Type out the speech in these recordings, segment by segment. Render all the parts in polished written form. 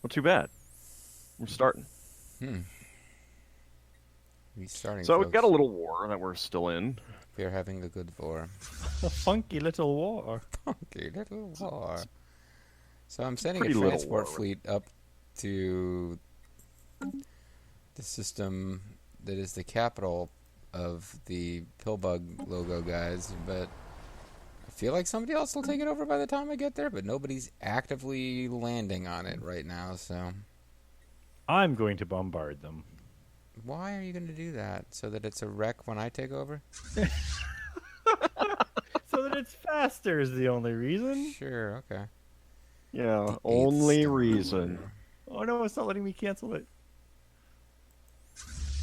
Well, too bad. We're starting. Hmm. Restarting, So we've got a folks. little war that we're still in. We are having a good war. A funky little war. Okay, little It's, war. it's So I'm a sending a pretty little transport war. fleet up to the system that is the capital of the Pillbug logo guys, but I feel like somebody else will take it over by the time I get there, but nobody's actively landing on it right now, so I'm going to bombard them. why are you going to do that? So that it's a wreck when I take over? So that it's faster is the only reason. Sure, okay. Yeah, The eighth only star reason. order. Oh no, it's not letting me cancel it.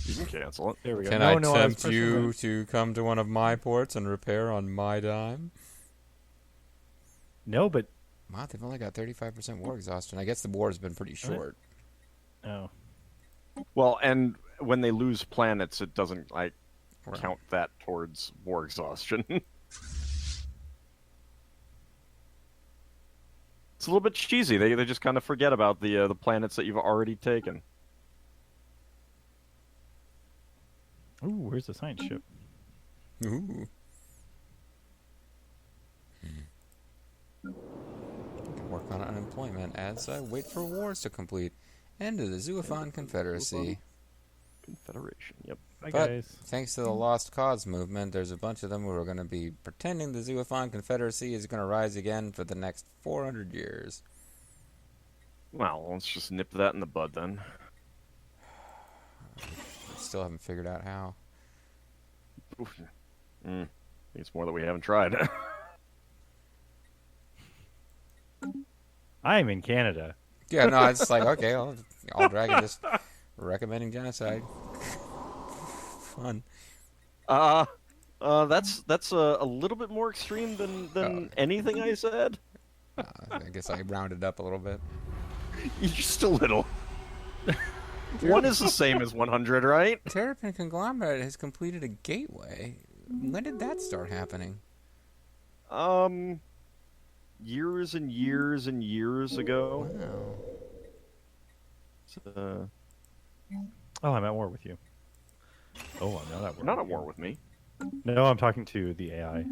You can cancel it. There we go. Can no, I no, I was tempt pressing you the... to come to one of my ports and repair on my dime? No, but Wow, they've only got 35% war exhaustion. I guess the war has been pretty short. oh, Well, and when they lose planets, it doesn't like Right. count that towards war exhaustion. It's a little bit cheesy. They just kind of forget about the planets that you've already taken. ooh, where's the science ship? Ooh. Work on unemployment as I wait for wars to complete. End of the Zoophon Confederacy. Confederation. Yep. Bye, But guys. thanks to the Lost Cause movement, there's a bunch of them who are going to be pretending the Zoophon Confederacy is going to rise again for the next 400 years. Well, let's just nip that in the bud then. Still haven't figured out how. Oof. I think it's more that we haven't tried. I'm in Canada. Yeah, no, it's like, okay, all dragon just recommending genocide. Fun. That's a little bit more extreme than anything I said. I guess I rounded up a little bit. Just a little. One is the same as 100, right? Terrapin Conglomerate has completed a gateway. When did that start happening? Years and years and years ago. Wow. Oh, I'm at war with you. Oh, I'm not at war. You're not with at war you. with me. No, I'm talking to the AI.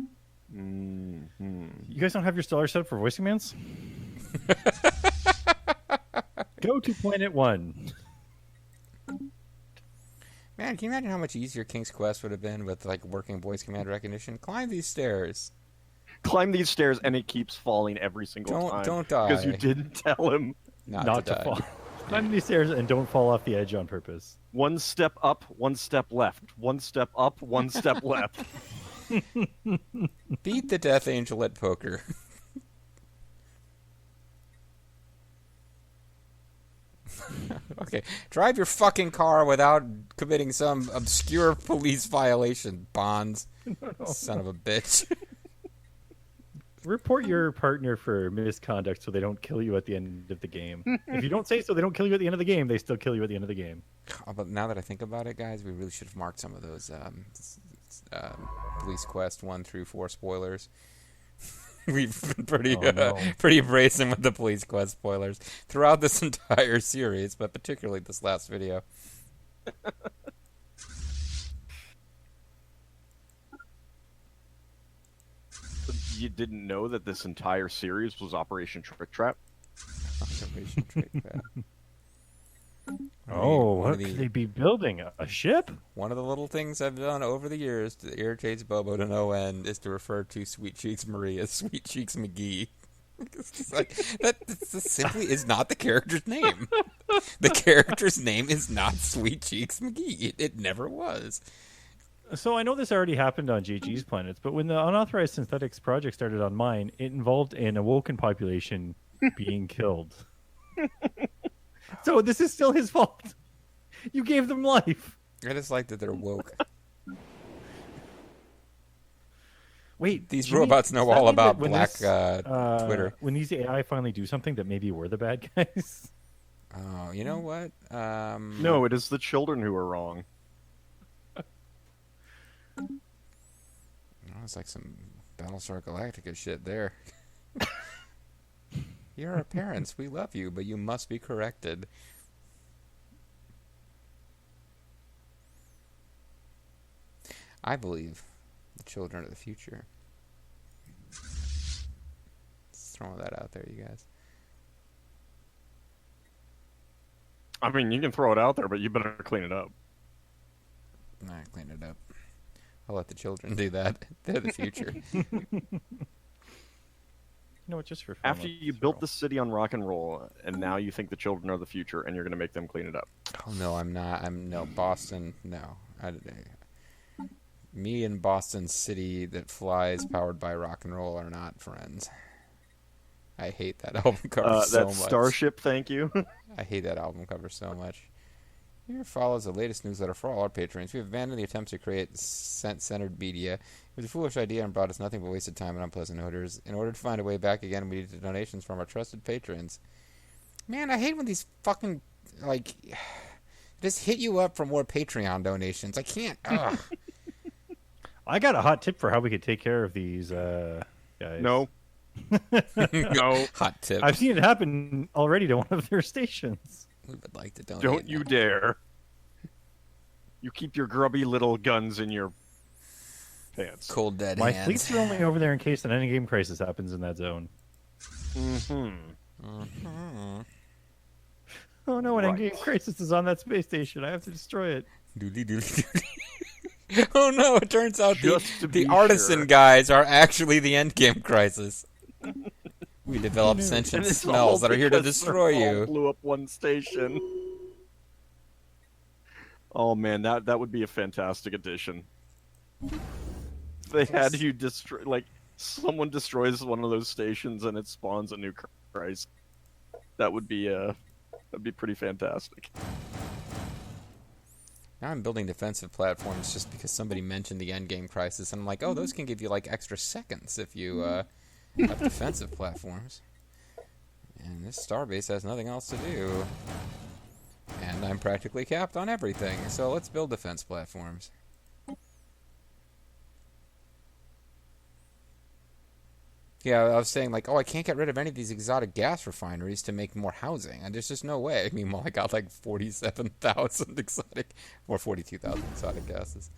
Mm-hmm. You guys don't have your Stellaris set up for voice commands? Go to planet 1. Man, can you imagine how much easier King's Quest would have been with like working voice command recognition? Climb these stairs. Climb these stairs, and it keeps falling every single time. Don't die. Because you didn't tell him. Not to die. fall. Climb these stairs and don't fall off the edge on purpose. One step up, one step left. One step up, one step left. Beat the Death Angel at poker. Okay, drive your fucking car without committing some obscure police violation, Bonds. Son of a bitch. Report your partner for misconduct so they don't kill you at the end of the game. If you don't say so, they don't kill you at the end of the game. They still kill you at the end of the game. Oh, but now that I think about it, guys, we really should have marked some of those Police Quest 1 through 4 spoilers. We've been pretty brazen with the Police Quest spoilers throughout this entire series, but particularly this last video. You didn't know that this entire series was Operation Trick Trap? Operation Trick Trap. Oh, One what of the- could they be building? A ship? One of the little things I've done over the years that irritates Bobo to no end is to refer to Sweet Cheeks Marie as Sweet Cheeks McGee. It's just like, that simply is not the character's name. The character's name is not Sweet Cheeks McGee. It never was. So I know this already happened on JG's planets, but when the unauthorized synthetics project started on mine, it involved an awoken population being killed. So this is still his fault. You gave them life. I just like that they're woke. Wait, These Jimmy, robots know does that all mean about that when black this, Twitter. When these AI finally do something, that maybe we're the bad guys. Oh, you know what? No, it is the children who are wrong. It's like some Battlestar Galactica shit there. You're our parents. We love you, but you must be corrected. I believe the children are the future. Just throwing that out there, you guys. I mean, you can throw it out there, but you better clean it up. All right, clean it up. I'll let the children do that. They're the future. You know what? Just for fun, After you built the city on rock and roll, and now you think the children are the future, and you're going to make them clean it up. Oh no, I'm not. No Boston. No, me and Boston City that flies, powered by rock and roll, are not friends. I hate that album cover so that much. Starship, thank you. I hate that album cover so much. Here follows the latest newsletter for all our patrons. We have abandoned the attempts to create scent-centered media. It was a foolish idea and brought us nothing but wasted time and unpleasant odors. In order to find a way back again, we needed donations from our trusted patrons. Man, I hate when these fucking, just hit you up for more Patreon donations. I can't, ugh. I got a hot tip for how we could take care of these guys. No. No. Hot tip. I've seen it happen already to one of their stations. We would like to donate. Don't you dare. You keep your grubby little guns in your pants. Cold dead My hands. fleets are only over there in case an endgame crisis happens in that zone. Oh no, an endgame crisis is on that space station. I have to destroy it. Doodly doodly doodly. Oh no, it turns out the artisan sure. guys are actually the endgame crisis. We develop sentient And it's smells all that are here to because destroy they all you. blew up one station. Oh man, that would be a fantastic addition. They had you destroy, someone destroys one of those stations and it spawns a new crisis. That would be that'd be pretty fantastic. Now I'm building defensive platforms just because somebody mentioned the endgame crisis, and I'm like, oh, those can give you extra seconds if you have defensive platforms. And this starbase has nothing else to do. And I'm practically capped on everything, so let's build defense platforms. Yeah, I was saying, I can't get rid of any of these exotic gas refineries to make more housing. And there's just no way. Meanwhile, I got 47,000 exotic, or 42,000 exotic gases.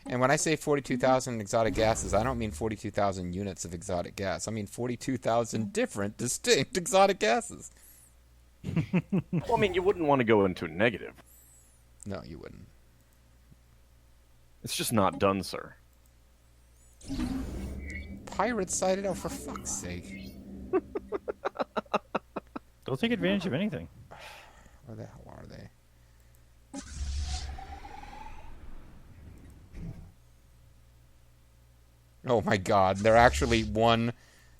And when I say 42,000 exotic gases, I don't mean 42,000 units of exotic gas. I mean 42,000 different, distinct exotic gases. Well, I mean, you wouldn't want to go into a negative. No, you wouldn't. It's just not done, sir. Pirates sighted out, for fuck's sake. They'll take advantage of anything. Where the hell are they? Oh my god, they're actually one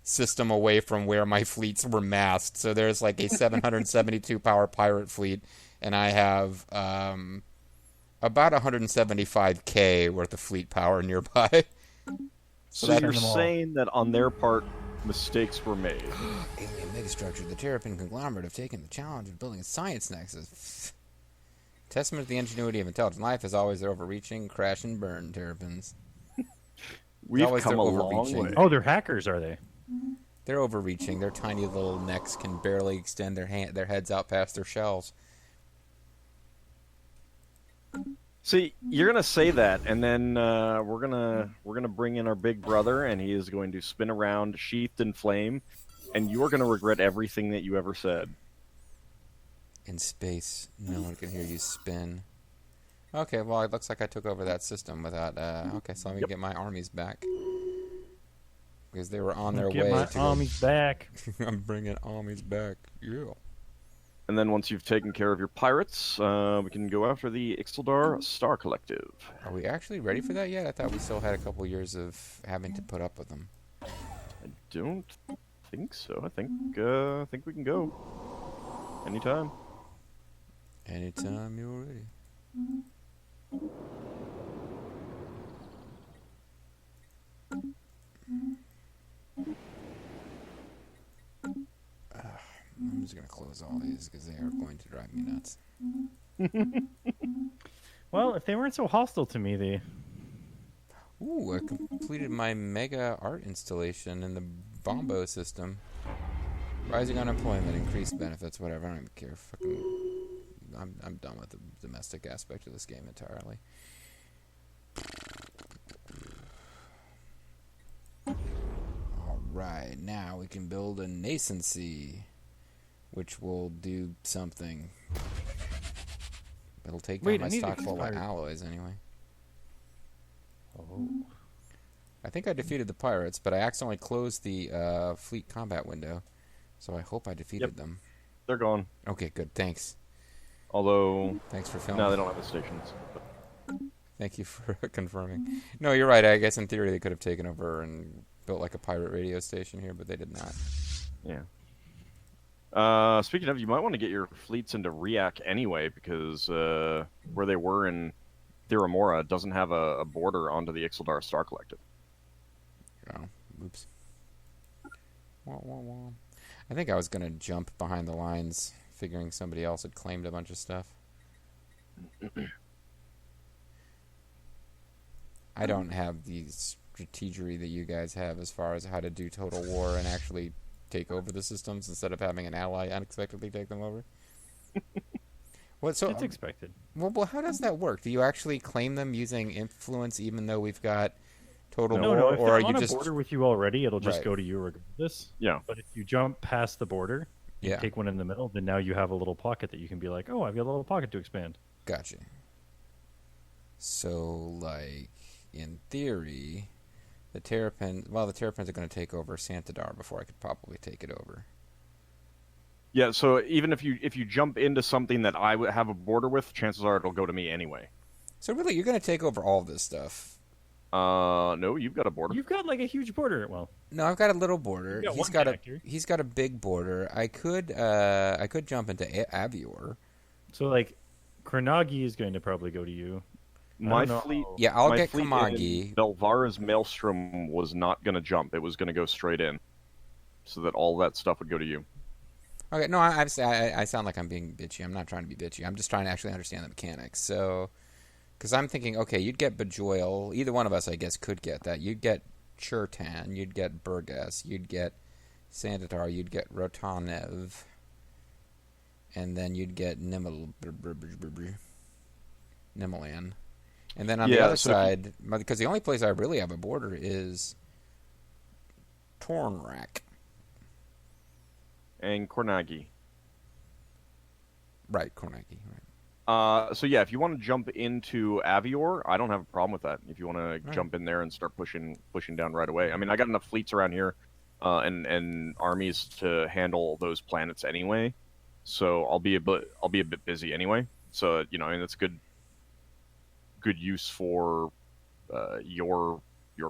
system away from where my fleets were massed. So there's a 772 power pirate fleet, and I have about 175k worth of fleet power nearby. So you're saying that on their part, mistakes were made. Alien megastructure, the Terrapin conglomerate have taken the challenge of building a science nexus. Testament to the ingenuity of intelligent life is always their overreaching, crash and burn Terrapins. We've come a long way. Oh, they're hackers, are they? They're overreaching. Their tiny little necks can barely extend their heads out past their shells. See, you're gonna say that, and then we're gonna bring in our big brother, and he is going to spin around, sheathed in flame, and you're gonna regret everything that you ever said. In space, no one can hear you spin. Okay, well, it looks like I took over that system without. Okay, so let me get my armies back because they were on their way. Get my armies back. I'm bringing armies back. Yeah. And then once you've taken care of your pirates, we can go after the Ixeldar Star Collective. Are we actually ready for that yet? I thought we still had a couple years of having to put up with them. I don't think so. I think we can go anytime. Anytime you're ready. I'm just going to close all these because they are going to drive me nuts. Well, if they weren't so hostile to me, they... Ooh, I completed my mega art installation in the Bombo system. Rising unemployment, increased benefits, whatever. I don't even care. Fucking, I'm done with the domestic aspect of this game entirely. All right, now we can build a nascency, which will do something. It'll take down my stock full of alloys anyway. Oh. I think I defeated the pirates, but I accidentally closed the fleet combat window, so I hope I defeated them. They're gone. Okay, good. Thanks. Although, Thanks for filming. no, they don't have the stations. But... Thank you for confirming. No, you're right. I guess in theory they could have taken over and built like a pirate radio station here, but they did not. Yeah. Speaking of, you might want to get your fleets into Riak anyway, because where they were in Theramora doesn't have a border onto the Ixeldar Star Collective. Oh, oops. Wah, wah, wah. I think I was going to jump behind the lines, figuring somebody else had claimed a bunch of stuff. I don't have the strategery that you guys have as far as how to do total war and actually take over the systems instead of having an ally unexpectedly take them over. What? So It's expected. Well, how does that work? Do you actually claim them using influence, even though we've got total war, No. If or they're are you on a just border with you already, it'll just Right. go to you regardless. Yeah. But if you jump past the border, yeah? take one in the middle, then now you have a little pocket that you can be like, oh, I've got a little pocket to expand. Gotcha. So, like, in theory, the Terrapins are going to take over Santadar before I could probably take it over. Yeah, so even if you jump into something that I would have a border with, chances are it'll go to me anyway. So really, you're going to take over all this stuff? No, you've got a border. You've got like a huge border. Well, No, I've got a little border. You got He's one got connector. he's got a big border. I could jump into Avior. so like, Kranagi is going to probably go to you. My don't know. fleet. Yeah, I'll my get fleet Kamagi. in Belvara's Maelstrom was not going to jump. It was going to go straight in, so that all that stuff would go to you. Okay, no, I sound like I'm being bitchy. I'm not trying to be bitchy. I'm just trying to actually understand the mechanics. So, because I'm thinking, okay, you'd get Bejoil. Either one of us, I guess, could get that. You'd get Churtan. You'd get Burgas. You'd get Sandatar. You'd get Rotanev. And then you'd get Nimelan. And then on the other side, because the only place I really have a border is Tornrak. And Kornagi. Right, Kornagi. Right. So yeah, if you want to jump into Avior, I don't have a problem with that. If you want to jump in there and start pushing down right away. I mean, I got enough fleets around here, and armies to handle those planets anyway. So I'll be a bit busy anyway. So I mean, that's good use for your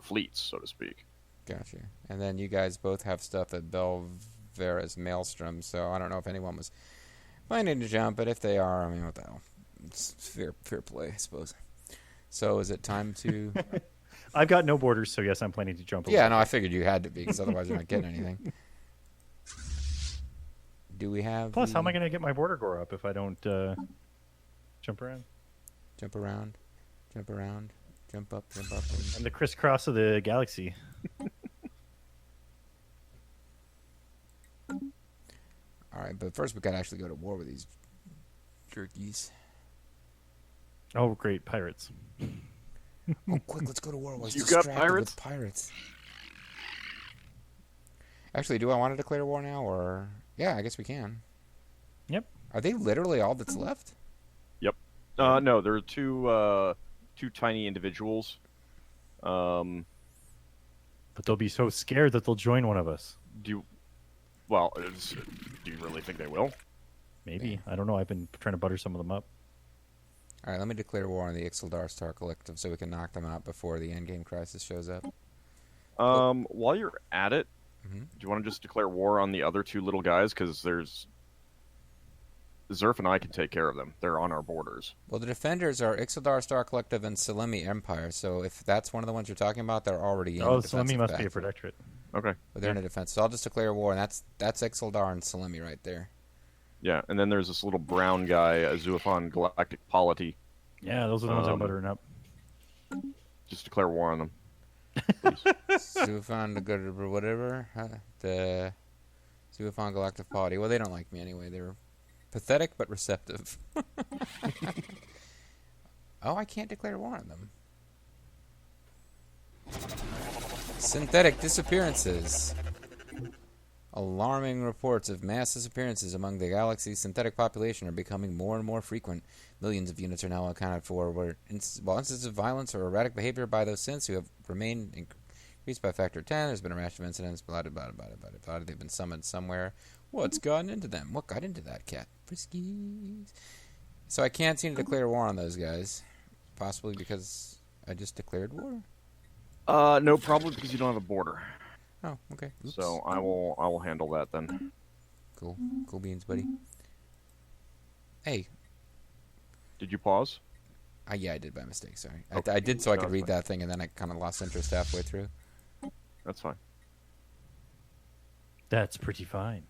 fleets, so to speak. Gotcha. And then you guys both have stuff at Belvera's Maelstrom, so I don't know if anyone was planning to jump, but if they are, I mean, what the hell? It's fair play, I suppose. So is it time to... I've got no borders, so yes, I'm planning to jump. Yeah, no, I figured you had to be, because otherwise you're not getting anything. Do we have... Plus, how am I going to get my border gore up if I don't jump around? Jump around, jump up. And the crisscross of the galaxy. All right, but first we got to actually go to war with these jerkies. Oh, great, pirates. Oh, quick, let's go to war. You got pirates? With pirates. Actually, do I want to declare war now, or... Yeah, I guess we can. Yep. Are they literally all that's left? Yep. No, there are two tiny individuals. But they'll be so scared that they'll join one of us. Do you really think they will? Maybe. Yeah. I don't know. I've been trying to butter some of them up. All right, let me declare war on the Ixeldar Star Collective so we can knock them out before the endgame crisis shows up. While you're at it, Mhm. do you want to just declare war on the other two little guys? Because Zerf and I can take care of them. They're on our borders. Well, the defenders are Ixeldar Star Collective and Selemi Empire, so if that's one of the ones you're talking about, they're already in Oh, the Selemi defensive must be a back. protectorate. Okay. But they're in a defense, so I'll just declare war, and that's Ixeldar and Selemi right there. Yeah, and then there's this little brown guy, Azuafon Galactic Polity. Yeah, those are the ones I'm buttering up. Just declare war on them. Sufan the good or whatever. The Suophon galactopody. Well, they don't like me anyway. They're pathetic but receptive. Oh, I can't declare war on them. Synthetic disappearances. Alarming reports of mass disappearances among the galaxy's synthetic population are becoming more and more frequent. Millions of units are now accounted for, while instances of violence or erratic behavior by those synths who have remained increased by a factor of 10. There's been a rash of incidents, blah, blah, blah, blah, blah, blah. They've been summoned somewhere. What's gotten into them? What got into that cat? Friskies. So I can't seem to declare war on those guys. Possibly because I just declared war? No, probably because you don't have a border. Oh, okay. Oops. So I will handle that then. Cool. Cool beans, buddy. Hey. Did you pause? Yeah, I did by mistake, sorry. Okay. I did so I No, could read fine. that thing, and then I kind of lost interest halfway through. That's fine. That's pretty fine.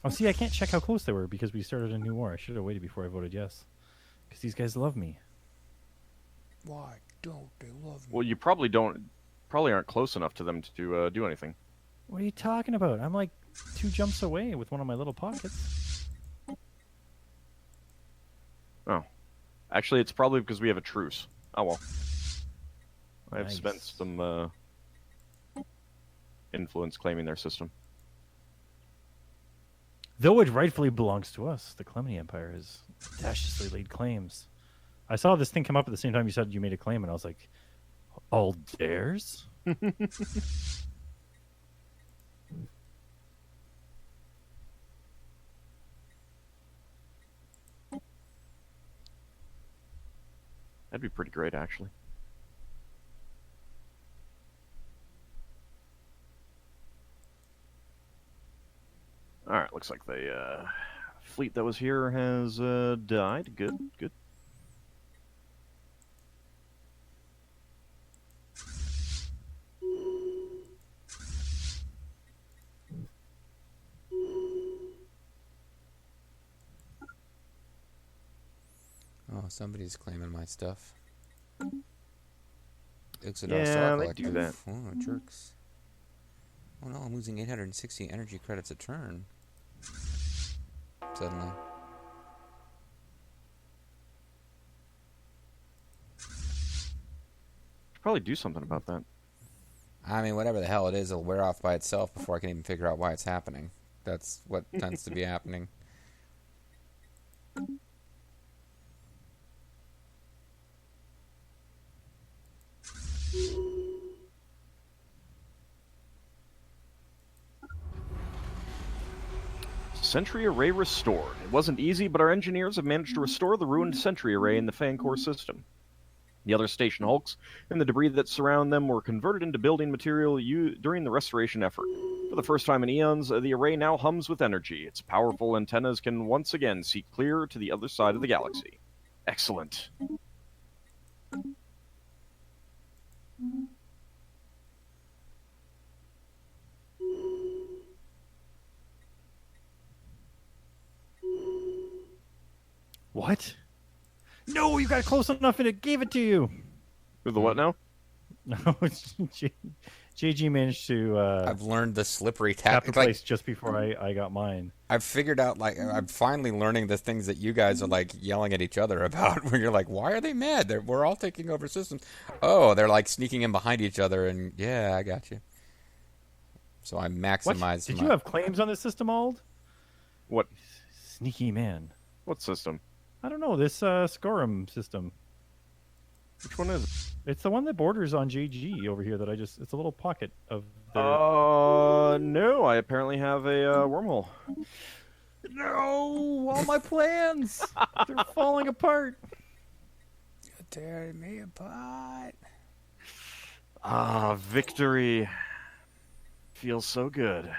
Oh, see, I can't check how close they were because we started a new war. I should have waited before I voted yes. Because these guys love me. Why don't they love me? Well, you probably aren't close enough to them to do anything. What are you talking about? I'm like 2 jumps away with one of my little pockets. Oh. Actually, it's probably because we have a truce. Oh, well. I've Nice. spent some influence claiming their system. Though it rightfully belongs to us, the Clemeny Empire has audaciously laid claims. I saw this thing come up at the same time you said you made a claim, and I was like, all dares? That'd be pretty great, actually. Alright, looks like the fleet that was here has died. Good, good. Oh, somebody's claiming my stuff. Yeah, they do that. Oh, jerks. Oh no, I'm losing 860 energy credits a turn. Suddenly. Should probably do something about that. I mean, whatever the hell it is, it'll wear off by itself before I can even figure out why it's happening. That's what tends to be happening. Sentry array restored. It wasn't easy, but our engineers have managed to restore the ruined sentry array in the Fancore system. The other station hulks and the debris that surround them were converted into building material during the restoration effort. For the first time in eons, the array now hums with energy. Its powerful antennas can once again see clear to the other side of the galaxy. Excellent. What? No, you got close enough and it gave it to you. With the what now? No, JG managed to I've learned the slippery tap the tactic. Like, place just before I got mine. I've figured out, like, I'm finally learning the things that you guys are, like, yelling at each other about, where you're like, why are they mad? We're all taking over systems. Oh, they're, like, sneaking in behind each other, and, yeah, I got you. So I What? maximize Did my... you have claims on this system, Ald? What? Sneaky man. What system? I don't know, this Scorum system. Which one is it? It's the one that borders on JG over here that it's a little pocket of the... No, I apparently have a wormhole. No! All my plans! They're falling apart! You're tearing me apart. Ah, victory. Feels so good.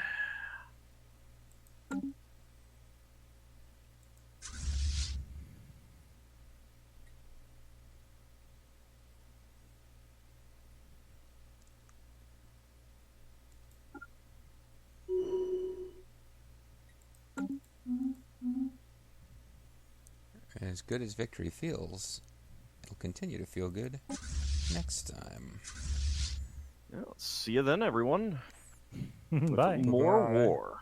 as good as victory feels, it'll continue to feel good next time. Yeah, see you then, everyone. Bye. More Bye. war.